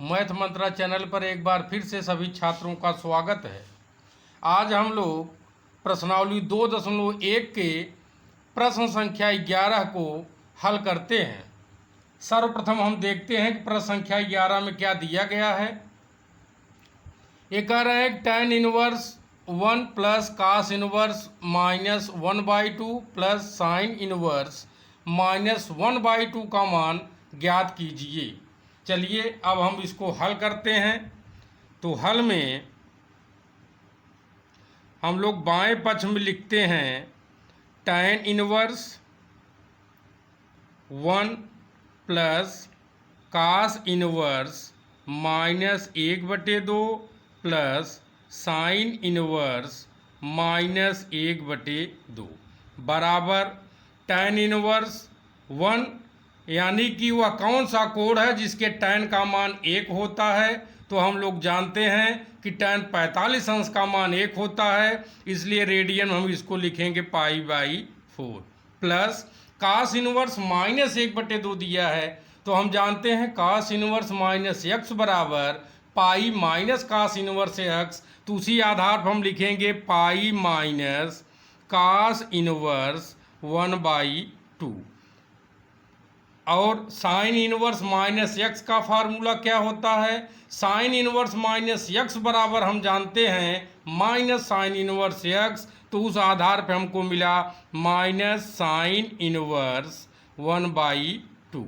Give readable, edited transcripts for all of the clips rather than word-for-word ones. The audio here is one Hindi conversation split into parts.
मैथ मंत्रा चैनल पर एक बार फिर से सभी छात्रों का स्वागत है। आज हम लोग प्रश्नावली 2.1 के प्रश्न संख्या 11 को हल करते हैं। सर्वप्रथम हम देखते हैं कि प्रश्न संख्या 11 में क्या दिया गया है। ये कह रहे हैं tan inverse 1 plus cos inverse minus 1/2 plus sine inverse minus 1/2 का मान ज्ञात कीजिए। चलिए अब हम इसको हल करते हैं। तो हल में हम लोग बाएं पक्ष में लिखते हैं tan inverse 1 plus cos inverse minus 1/2 plus sine inverse minus 1/2 बराबर tan इनवर्स 1 यानी कि वह कौन सा कोण है जिसके tan का मान 1 होता है। तो हम लोग जानते हैं कि tan 45 अंश का मान 1 होता है, इसलिए रेडियन में हम इसको लिखेंगे π/4 प्लस कास इनवर्स माइनस 1/2 दिया है। तो हम जानते हैं कास इनवर्स माइनस x बराबर pi minus cos inverse x। तो उसी आधार पर हम लिखेंगे पाई माइनस कास इनवर्स 1/2 और साइन इनवर्स माइनस एक्स का फार्मूला क्या होता है। साइन इनवर्स माइनस एक्स बराबर हम जानते हैं माइनस साइन इनवर्स एक्स। तो उस आधार पे हमको मिला माइनस साइन इनवर्स 1/2।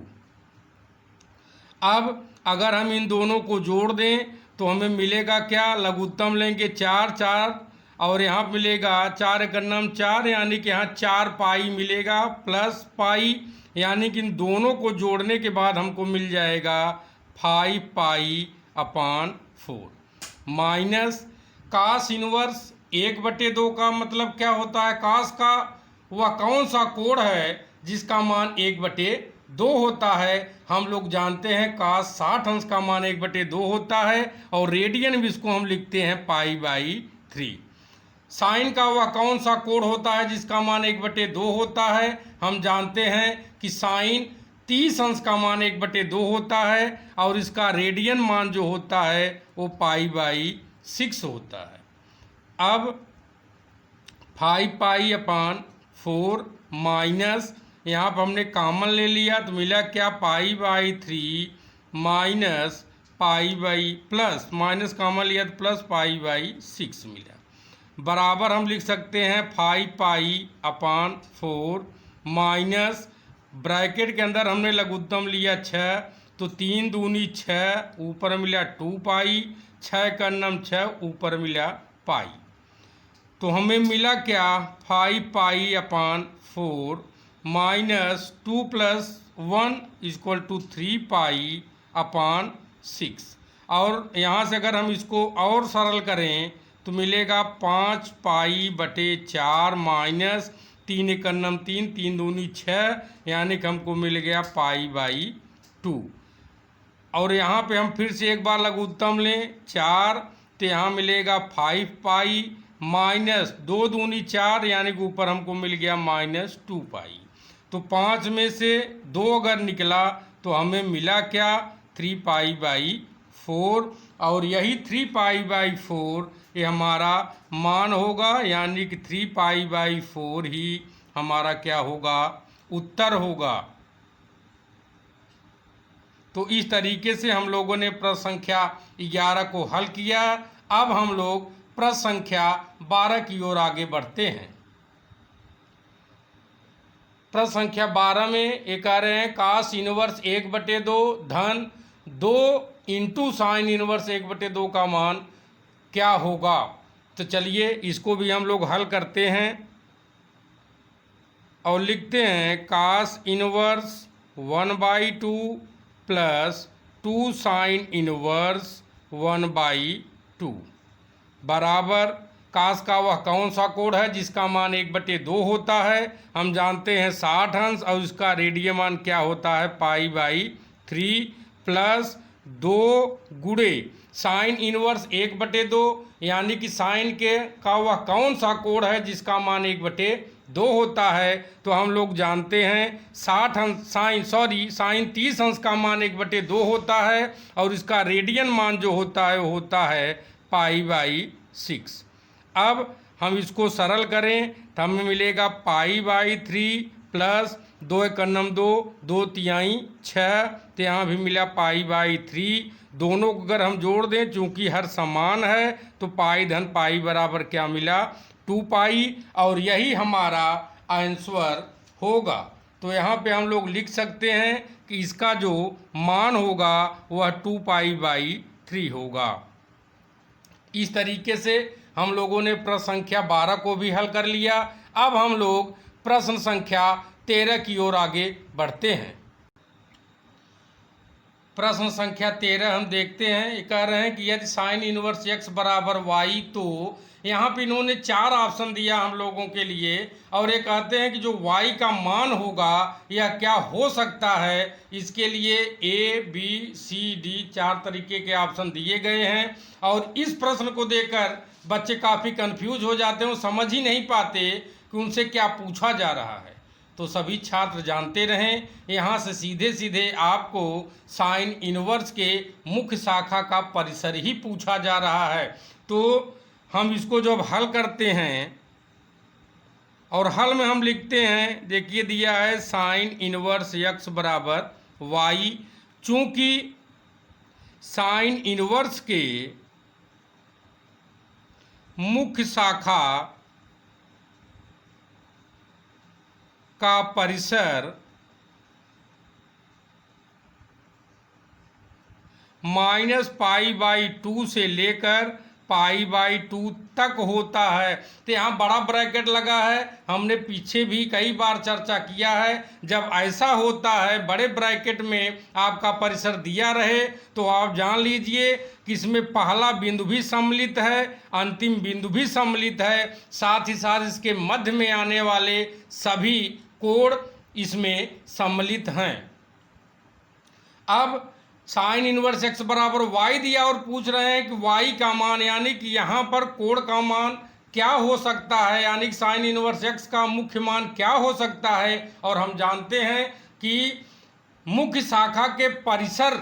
अब अगर हम इन दोनों को जोड़ दें तो हमें मिलेगा क्या, लघुत्तम लेंगे 4 और यहाँ मिलेगा 4 × 4 यानी कि यहाँ 4 पाई मिलेगा प्लस पाई, यानी कि इन दोनों को जोड़ने के बाद हमको मिल जाएगा 5π/4 माइनस कास इनवर्स 1/2 का मतलब क्या होता है। कास का वह कौन सा कोण है जिसका मान 1/2 होता है। हम लोग जानते हैं कास 60 अंश का मान 1/2 होता है और रेडियन भी इसको हम लिखते हैं π/3। साइन का वह कौन सा कोण होता है जिसका मान 1/2 होता है। हम जानते हैं कि साइन 30 अंश का मान 1/2 होता है और इसका रेडियन मान जो होता है वो π/6 होता है। अब 5π/4 माइनस यहाँ पर हमने कॉमन ले लिया तो मिला क्या π/3 माइनस प्लस माइनस कॉमन लिया तो प्लस π/6 मिला बराबर हम लिख सकते हैं 5π/4 माइनस ब्रैकेट के अंदर हमने लघुत्तम लिया 6 तो 3 दूनी 6 ऊपर मिला 2π 6 का 6 ऊपर मिला पाई। तो हमें मिला क्या 5π/4 माइनस 2 + 1 = 3π/6 और यहाँ से अगर हम इसको और सरल करें तो मिलेगा 5π/4 माइनस 3 × 3 3 दूनी 6 यानी कि हमको मिल गया π/2। और यहाँ पे हम फिर से एक बार लघुत्तम लें 4 तो यहाँ मिलेगा 5π माइनस 2 दूनी 4 यानी कि ऊपर हमको मिल गया -2π। तो 5 में से 2 अगर निकला तो हमें मिला क्या 3π/4 और यही 3π/4 ये हमारा मान होगा, यानी कि 3π/4 ही हमारा क्या होगा, उत्तर होगा। तो इस तरीके से हम लोगों ने प्रश्न संख्या 11 को हल किया। अब हम लोग प्रश्न संख्या 12 की ओर आगे बढ़ते हैं। प्रश्न संख्या 12 में ये कह रहे हैं कास इनवर्स 1/2 धन 2 × साइन इनवर्स 1/2 का मान क्या होगा। तो चलिए इसको भी हम लोग हल करते हैं और लिखते हैं कास इनवर्स 1/2 प्लस 2 साइन इनवर्स 1/2 बराबर कास का वह कौन सा कोण है जिसका मान 1/2 होता है। हम जानते हैं 60 अंश और इसका रेडियन मान क्या होता है π/3 प्लस 2 गुणे साइन इनवर्स 1/2 यानी कि साइन का वह कौन सा कोण है जिसका मान 1/2 2 होता है तो हम लोग जानते हैं 60 अंश साइन 30 अंश का मान 1/2 होता है और इसका रेडियन मान जो होता है वो होता है π/6। अब हम इसको सरल करें तो हमें मिलेगा π/3 प्लस 2 एकम 2, 2 तिहाई 6, तो यहाँ भी मिला π/3। दोनों को अगर हम जोड़ दें चूंकि हर समान है तो पाई धन पाई बराबर क्या मिला 2π, और यही हमारा आंसर होगा। तो यहाँ पे हम लोग लिख सकते हैं कि इसका जो मान होगा वह 2π/3 होगा। इस तरीके से हम लोगों ने प्रश्न संख्या 12 को भी हल कर लिया। अब हम लोग प्रश्न संख्या 13 की ओर आगे बढ़ते हैं। प्रश्न संख्या 13 हम देखते हैं। ये कह रहे हैं कि यदि साइन इनवर्स x बराबर y, तो यहाँ पे इन्होंने 4 ऑप्शन दिया हम लोगों के लिए, और ये कहते हैं कि जो y का मान होगा यह क्या हो सकता है। इसके लिए A, B, C, D 4 तरीके के ऑप्शन दिए गए हैं, और इस प्रश्न को देखकर बच्चे काफ़ी कंफ्यूज हो जाते हैं, वो समझ ही नहीं पाते कि उनसे क्या पूछा जा रहा है। तो सभी छात्र जानते रहें, यहाँ से सीधे सीधे आपको साइन इनवर्स के मुख्य शाखा का परिसर ही पूछा जा रहा है। तो हम इसको जब हल करते हैं और हल में हम लिखते हैं, देखिए दिया है साइन इनवर्स x बराबर y। चूँकि साइन इनवर्स के मुख्य शाखा का परिसर -π/2 से लेकर π/2 तक होता है। तो यहाँ बड़ा ब्रैकेट लगा है, हमने पीछे भी कई बार चर्चा किया है। जब ऐसा होता है बड़े ब्रैकेट में आपका परिसर दिया रहे तो आप जान लीजिए कि इसमें पहला बिंदु भी सम्मिलित है, अंतिम बिंदु भी सम्मिलित है, साथ ही साथ इसके मध्य में आने वाले सभी कोण इसमें सम्मिलित हैं। अब साइन इनवर्स x बराबर y दिया और पूछ रहे हैं कि y का मान, यानी कि यहाँ पर कोण का मान क्या हो सकता है, यानी कि साइन इनवर्स x का मुख्य मान क्या हो सकता है। और हम जानते हैं कि मुख्य शाखा के परिसर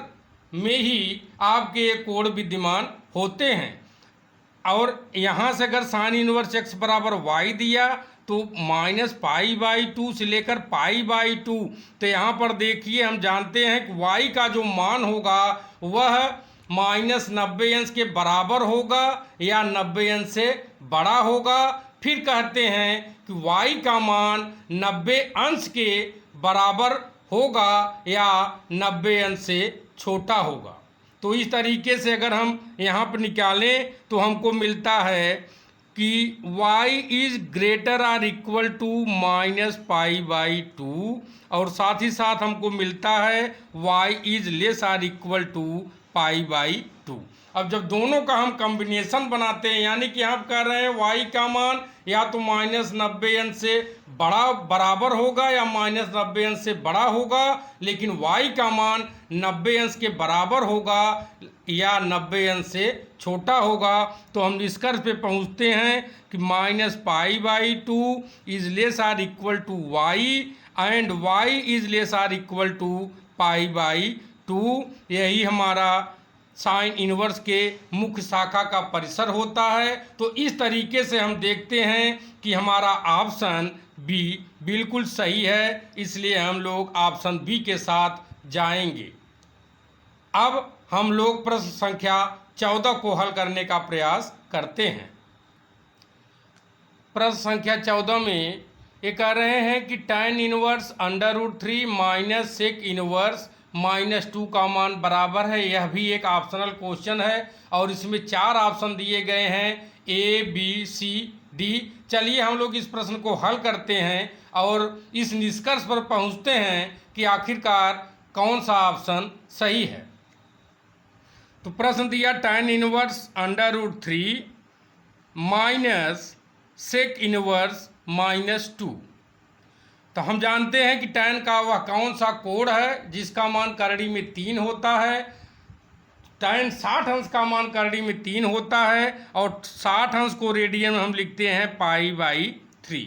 में ही आपके ये कोण विद्यमान होते हैं। और यहाँ से अगर साइन इनवर्स x बराबर y दिया तो -π/2 से लेकर π/2, तो यहाँ पर देखिए हम जानते हैं कि y का जो मान होगा वह -90 अंश के बराबर होगा या 90 अंश से बड़ा होगा। फिर कहते हैं कि y का मान 90 अंश के बराबर होगा या 90 अंश से छोटा होगा। तो इस तरीके से अगर हम यहाँ पर निकालें तो हमको मिलता है कि y is greater or equal to -π/2, और साथ ही साथ हमको मिलता है y is less or equal to π/2। अब जब दोनों का हम कॉम्बिनेशन बनाते हैं, यानी कि हम कह रहे हैं y का मान या तो -90 अंश से बराबर होगा या -90 अंश से बड़ा होगा, लेकिन y का मान 90 अंश के बराबर होगा या 90 अंश से छोटा होगा। तो हम निष्कर्ष पे पहुंचते हैं कि -π/2 is less or equal to y and y is less or equal to π/2। यही हमारा साइन इनवर्स के मुख्य शाखा का परिसर होता है। तो इस तरीके से हम देखते हैं कि हमारा ऑप्शन बी बिल्कुल सही है, इसलिए हम लोग ऑप्शन बी के साथ जाएंगे। अब हम लोग प्रश्न संख्या 14 को हल करने का प्रयास करते हैं। प्रश्न संख्या 14 में ये कह रहे हैं कि tan inverse √3 minus sec inverse -2 का मान बराबर है। यह भी एक ऑप्शनल क्वेश्चन है और इसमें 4 ऑप्शन दिए गए हैं A, B, C, D। चलिए हम लोग इस प्रश्न को हल करते हैं और इस निष्कर्ष पर पहुंचते हैं कि आखिरकार कौन सा ऑप्शन सही है। तो प्रश्न दिया tan inverse √3 minus sec inverse -2। तो हम जानते हैं कि tan का वह कौन सा कोण है जिसका मान करड़ी में 3 होता है। tan 60 अंश का मान करड़ी में 3 होता है और 60 अंश को रेडियन में हम लिखते हैं π/3।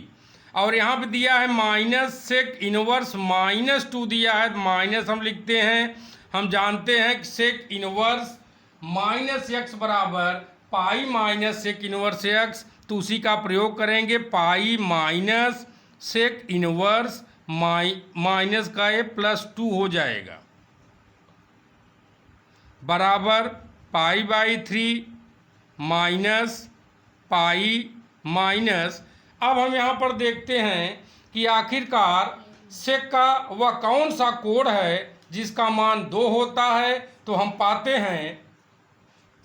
और यहाँ पे दिया है माइनस सेक इनवर्स -2 दिया है, माइनस हम लिखते हैं। हम जानते हैं कि सेक इनवर्स -x बराबर pi minus sec inverse x, तो उसी का प्रयोग करेंगे। Pi minus sec inverse minus का ये +2 हो जाएगा बराबर पाई/3 माइनस पाई माइनस। अब हम यहाँ पर देखते हैं कि आखिरकार सेक का वह कौन सा कोण है जिसका मान 2 होता है। तो हम पाते हैं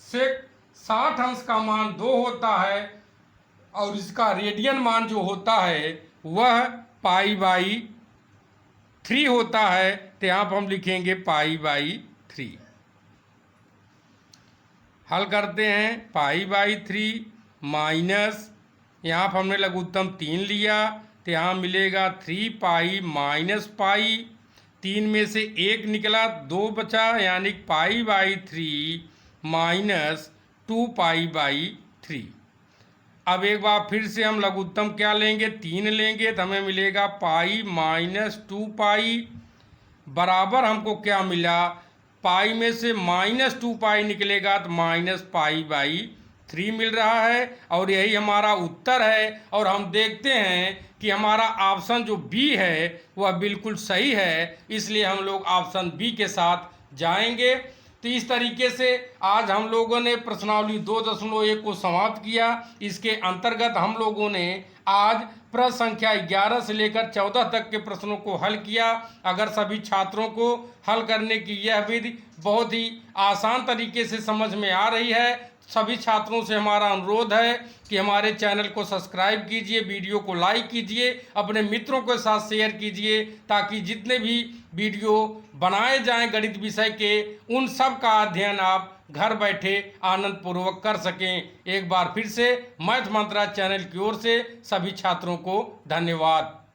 सेक 60 अंश का मान 2 होता है और इसका रेडियन मान जो होता है वह पाई/3 होता है। तो यहाँ पर हम लिखेंगे पाई/3। हल करते हैं। पाई/3 माइनस, यहाँ पर हमने लघुत्तम 3 लिया तो यहाँ मिलेगा 3 पाई माइनस पाई, 3 में से 1 निकला 2 बचा, यानी पाई/3 माइनस 2 पाई/3। अब एक बार फिर से हम लघुत्तम क्या लेंगे, 3 लेंगे तो हमें मिलेगा पाई माइनस 2 पाई बराबर हमको क्या मिला, पाई में से -2 पाई निकलेगा तो -पाई/3 मिल रहा है और यही हमारा उत्तर है। और हम देखते हैं कि हमारा ऑप्शन जो बी है वह बिल्कुल सही है, इसलिए हम लोग ऑप्शन बी के साथ जाएंगे। तो इस तरीके से आज हम लोगों ने प्रश्नावली 2.1 को समाप्त किया। इसके अंतर्गत हम लोगों ने आज प्रश्न संख्या 11 से लेकर 14 तक के प्रश्नों को हल किया। अगर सभी छात्रों को हल करने की यह विधि बहुत ही आसान तरीके से समझ में आ रही है, सभी छात्रों से हमारा अनुरोध है कि हमारे चैनल को सब्सक्राइब कीजिए, वीडियो को लाइक कीजिए, अपने मित्रों के साथ शेयर कीजिए, ताकि जितने भी वीडियो बनाए जाएं गणित विषय के उन सब का अध्ययन आप घर बैठे आनंद पूर्वक कर सकें। एक बार फिर से मैथ मंत्रा चैनल की ओर से सभी छात्रों को धन्यवाद।